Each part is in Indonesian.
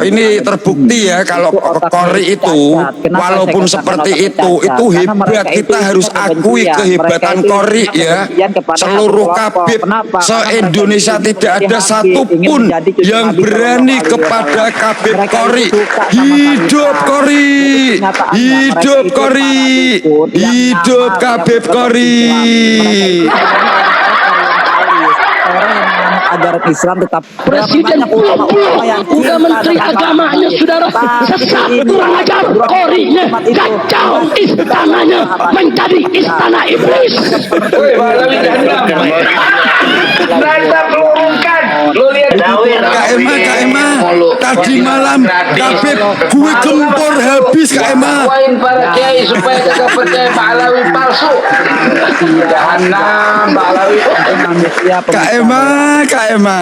ini terbukti ya kalau Kori itu walaupun seperti itu hebat. Kita harus akui kehebatan Kori ya. Seluruh kabib se-Indonesia tidak ada satupun yang berani kepada kabib Kori. Hidup Kori, hidup Kori, hidup kabib Kori. Ajaran Islam tetap Presiden udah menteri agamanya saudara sesat kurang ajar Korinya kacau istananya menjadi istana iblis. Mereka pelurungkan. Lu lihat Kak Ema, tadi malam kabib gue gempor habis Kak Ema. Wain para kiai supaya kagak percaya Pak Alawi palsu. Jahanam Pak Alawi. Kak Ema.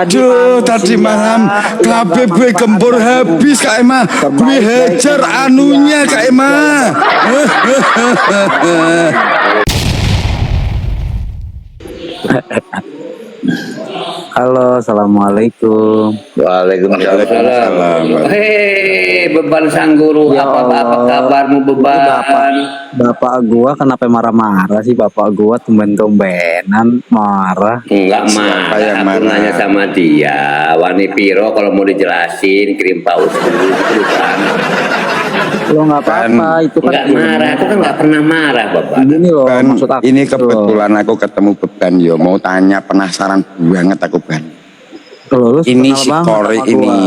Aduh, tadi malam kabib gue gempor habis Kak Ema. Gue hajar anunya Kak Ema. Halo, assalamualaikum. Waalaikumsalam. Hei, beban sang guru, Ya apa kabarmu beban? Bapak gua kenapa marah-marah sih? Bapak gua tumben-tumbenan marah. Enggak Siapa yang marah, aku marah? nanya sama dia. Wani Piro kalau mau dijelasin kirim paus dulu gitu kan. Lo nggak apa-apa, itu kan Enggak marah, aku kan nggak pernah marah bapak. Gini loh, Ban, maksud aku ini loh. kebetulan aku ketemu Beban yo. Mau tanya, penasaran banget aku Ban. Lo Ini kenal si banget Kori sama gua.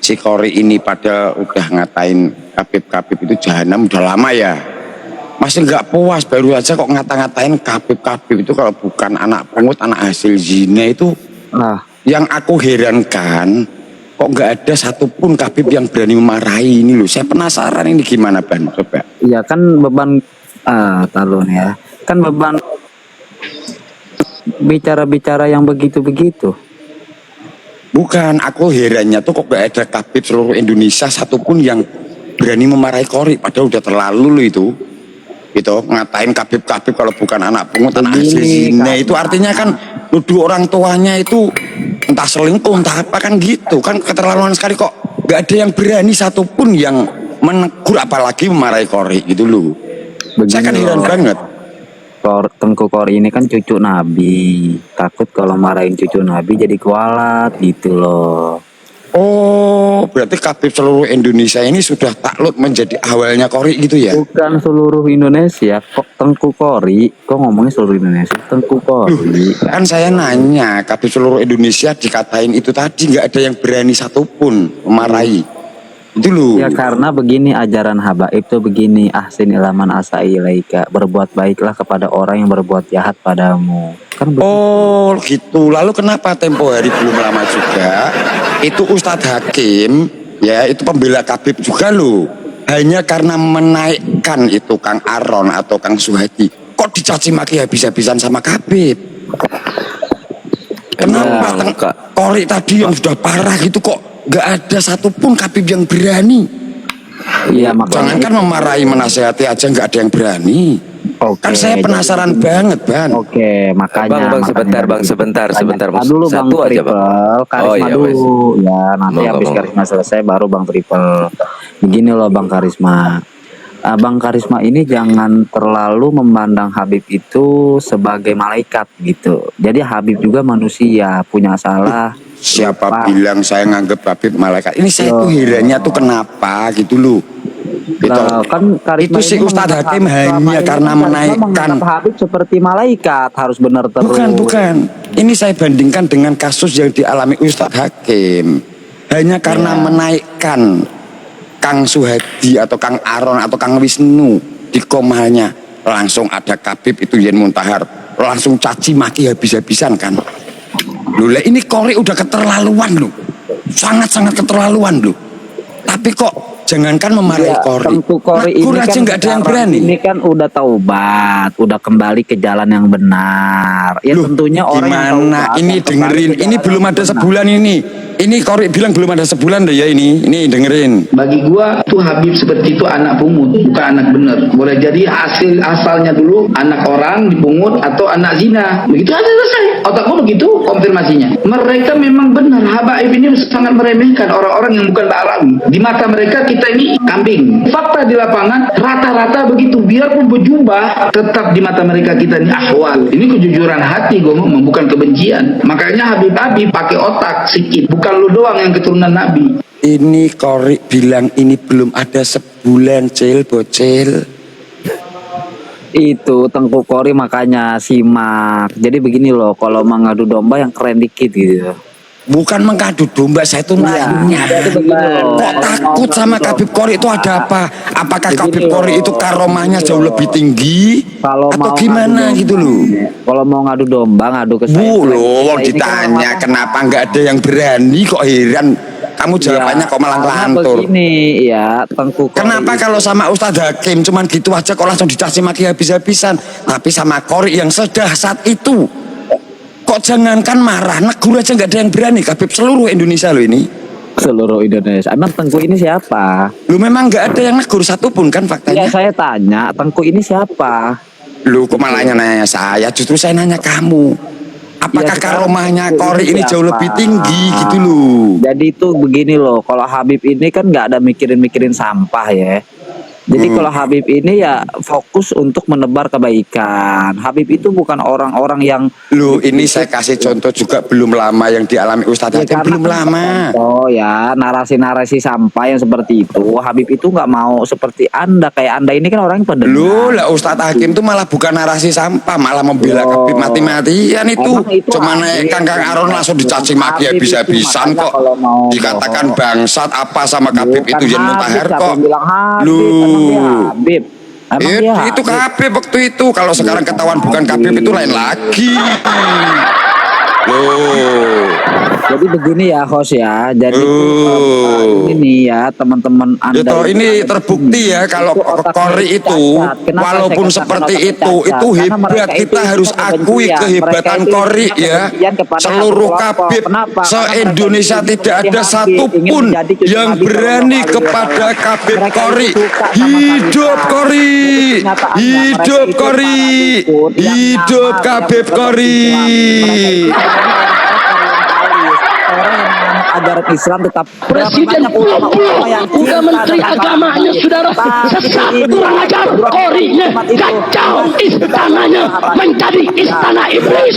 si Kori ini pada udah ngatain kabib-kabib itu jahanam udah lama ya. Masih nggak puas, baru aja kok ngata-ngatain kabib-kabib itu kalau bukan anak pungut, anak hasil zina itu. Ah, Yang aku herankan, kok nggak ada satupun kabib yang berani memarahi ini loh. Saya penasaran ini gimana Ban, coba. iya kan beban taruh nih ya. Kan beban bicara-bicara yang begitu-begitu. Bukan, aku herannya tuh kok gak ada kabib seluruh Indonesia satupun yang berani memarahi Kori. Padahal udah terlalu loh itu. Gitu, ngatain kabib-kabib kalau bukan anak pungut, anak hasil zina. Itu artinya kan nuduh orang tuanya itu entah selingkuh, entah apa kan gitu. Kan keterlaluan sekali kok. Gak ada yang berani satupun yang menegur apalagi memarahi Kori gitu loh. Saya kan heran banget. Tengku Kori ini kan cucu Nabi. Takut kalau marahin cucu Nabi jadi kualat gitu loh. Oh, berarti kabib seluruh Indonesia ini sudah takluk menjadi awalnya Kori gitu ya? Bukan seluruh Indonesia, kok Tengku Kori, kok ngomongnya seluruh Indonesia, Tengku Kori. Kan saya nanya, kabib seluruh Indonesia dikatain itu tadi nggak ada yang berani satupun memarahi. Itu loh. Ya karena begini ajaran habaib itu begini, ahsin ilaman asailaika, berbuat baiklah kepada orang yang berbuat jahat padamu. Kan begitu. Oh gitu. Lalu kenapa tempo hari belum lama juga itu Ustadz Hakim ya itu pembela kabib juga loh. Hanya karena menaikkan itu Kang Aron atau Kang Suhadi, kok dicaci maki habis-habisan sama kabib. Kenapa Kori tadi yang sudah parah gitu kok nggak ada satupun kabib yang berani? Iya makanya. Jangankan memarahi, menasehati aja nggak ada yang berani. Oke, Kan saya penasaran banget Ban. Oke, makanya. Bang, sebentar. Dulu Bang Satu aja, Bang. Triple, Karisma iya, dulu. Ya, nanti Monggo, habis monggo. Karisma selesai baru Bang Triple. Begini loh Bang Karisma. Bang Karisma ini jangan terlalu memandang Habib itu sebagai malaikat gitu. Jadi Habib juga manusia, punya salah. Siapa lupa. bilang saya nganggep Habib malaikat? Ini saya tuh herannya tuh kenapa gitu loh. Gitu. Lah, kan Karisma Itu si ini Ustadz menganggap Hakim Habib hanya selama ini karena Karisma menaikkan. menganggap Habib seperti malaikat, harus benar terus. Bukan. Ini saya bandingkan dengan kasus yang dialami Ustadz Hakim. Hanya karena menaikkan Kang Suhadi atau Kang Aron atau Kang Wisnu di komanya, langsung ada kabib itu Yen Muntahar, langsung caci maki habis-habisan kan. Loh, ini Kori udah keterlaluan loh. Sangat-sangat keterlaluan loh. Tapi kok jangankan memarahi Kori, Tengku Kori ini negur aja kan nggak ada yang sekarang berani. ini kan udah taubat, udah kembali ke jalan yang benar. Ya Loh, tentunya orang yang gimana taubat ini yang kembali dengerin, ke ini jalan belum yang ada benar. sebulan ini. Ini Korik bilang belum ada sebulan deh ya ini dengerin. Bagi gua tuh Habib seperti itu anak pungut, bukan anak bener. Boleh jadi asalnya dulu anak orang dipungut atau anak zina. Begitu aja selesai. Otak gua begitu konfirmasinya. Mereka memang benar. Habaib ini sangat meremehkan orang-orang yang bukan Ba'alawi. Di mata mereka kita ini kambing. Fakta di lapangan rata-rata begitu. Biarpun berjubah, tetap di mata mereka kita ini ahwal. Ini kejujuran hati gua ngomong, bukan kebencian. Makanya Habib pakai otak sedikit. Bukan lu doang yang keturunan Nabi. Ini Korik bilang ini belum ada sebulan, bocil. Itu Tengku Kori makanya simak. Jadi begini loh, kalau mengadu domba yang keren dikit gitu. Bukan mengadu domba, saya itu nanya. jadi begini loh. Kok takut sama Habib Korik itu ada apa? Apakah Habib Korik itu karomahnya jauh lebih tinggi? Kalau atau mau gimana ngadu gitu loh? Kalau mau ngadu domba, ngadu ke saya. Bu loh, Saya ini ditanya kan kenapa nggak ada yang berani, kok heran. Kamu jawabannya kok malah karena ngelantur. Begini ya, Tengku Kori. Kenapa kalau sama Ustadz Hakim cuman gitu aja kok langsung dicaci maki habis-habisan? Tapi sama Korik yang sedahsyat itu, kok jangankan marah, negur aja nggak ada yang berani. Habib seluruh Indonesia loh ini. Seluruh Indonesia. Emang Tengku ini siapa? Lu memang nggak ada yang negur satupun kan Ya faktanya. saya tanya, Tengku ini siapa? Lu kok malah nanya saya, justru saya nanya kamu. Apakah Ya, sekarang karomahnya Tengku Korik ini siapa? jauh lebih tinggi gitu loh? Jadi itu begini loh, kalau Habib ini kan nggak ada mikirin sampah ya. Jadi kalau Habib ini ya fokus untuk menebar kebaikan. Habib itu bukan orang-orang yang Lu ini saya kasih contoh juga belum lama yang dialami Ustadz Hakim, karena belum kan lama. Oh ya, narasi-narasi sampah yang seperti itu. Habib itu nggak mau seperti Anda, kayak Anda ini kan orang yang pendengar. Lu lah Ustadz Hakim tuh malah bukan narasi sampah, malah membela Oh. Habib mati-matian itu. Emang itu Cuma Habib. naik Kang Aron langsung dicaci maki Habib itu habis-habisan makanya kok. kalau mau Dikatakan bohong. bangsat apa sama Habib Bukan itu Jan Habib, Mutahar siapa kok. yang bilang Habib? Lu. Emang dia Habib. Emang dia Itu Habib. Habib waktu itu. Kalau sekarang ketahuan bukan Habib itu lain lagi. Loh. Jadi begini ya host ya. Jadi Oh. ini ya teman-teman Anda. Ya toh ini terbukti ya kalau Korik itu walaupun seperti itu hebat. Kita harus akui kehebatan Korik ya. Seluruh kabib se-Indonesia tidak ada satupun yang berani kepada kabib Korik. Hidup Korik, hidup Korik, hidup kabib Korik. Orang yang menganut ajaran Islam tetap Presiden pulau-pulau, udah menteri agamanya saudara sesat, kurang ajar, Koriknya kacau, istananya menjadi istana iblis.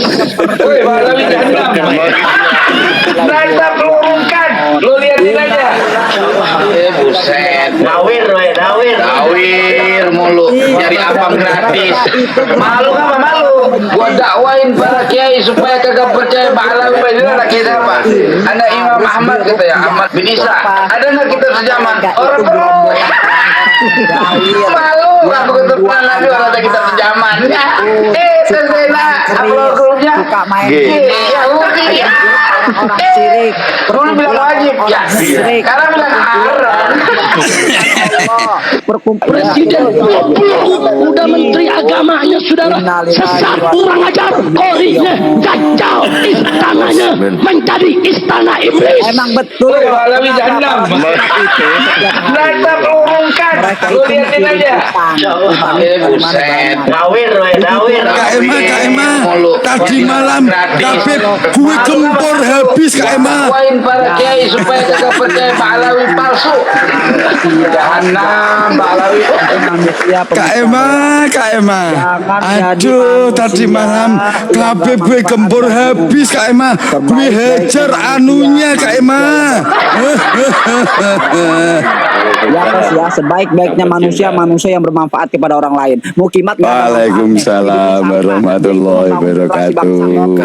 Woi, Balawi Jahannam. Nanti pelurungkan. Lu liatin aja. Buset. Nawir mulu. Nyari apam gratis. Malu apa malu? Gua dakwain para kiai supaya kagak percaya Balawi. Padahal kita apa? Anak Imam Ahmad kata ya, Ahmad bin Isa. Ada nggak kita sejaman? Orang perlu. Malu aku keturunan lagi orang kita sejaman. Terserah apa grupnya? suka main Ya udah. orang sirik. Dulu bilang wajib ya. Sirik. Sekarang bilang haram. Presiden pulau-pulau, udah menteri agamanya saudara sesat, kurang ajar, Koriknya kacau, istananya menjadi istana iblis. Emang betul. Woi, Balawi Jahannam. Nanti pelurungkan. Lu liatin aja. Buset. Nawir. Kak Emma, tadi malam Habib gue gempor habis Kak Emma. Dakwain para kiai supaya kagak percaya Balawi palsu. Jahannam, Balawi. Kak Emma. Aduh, tadi malam Habib gue gempor habis Kak Emma. Gue hajar anunya Kak Emma. Ya Bos ya, sebaik-baiknya manusia yang bermanfaat kepada orang lain. Mukimat. Waalaikumsalam warahmatullahi wabarakatuh.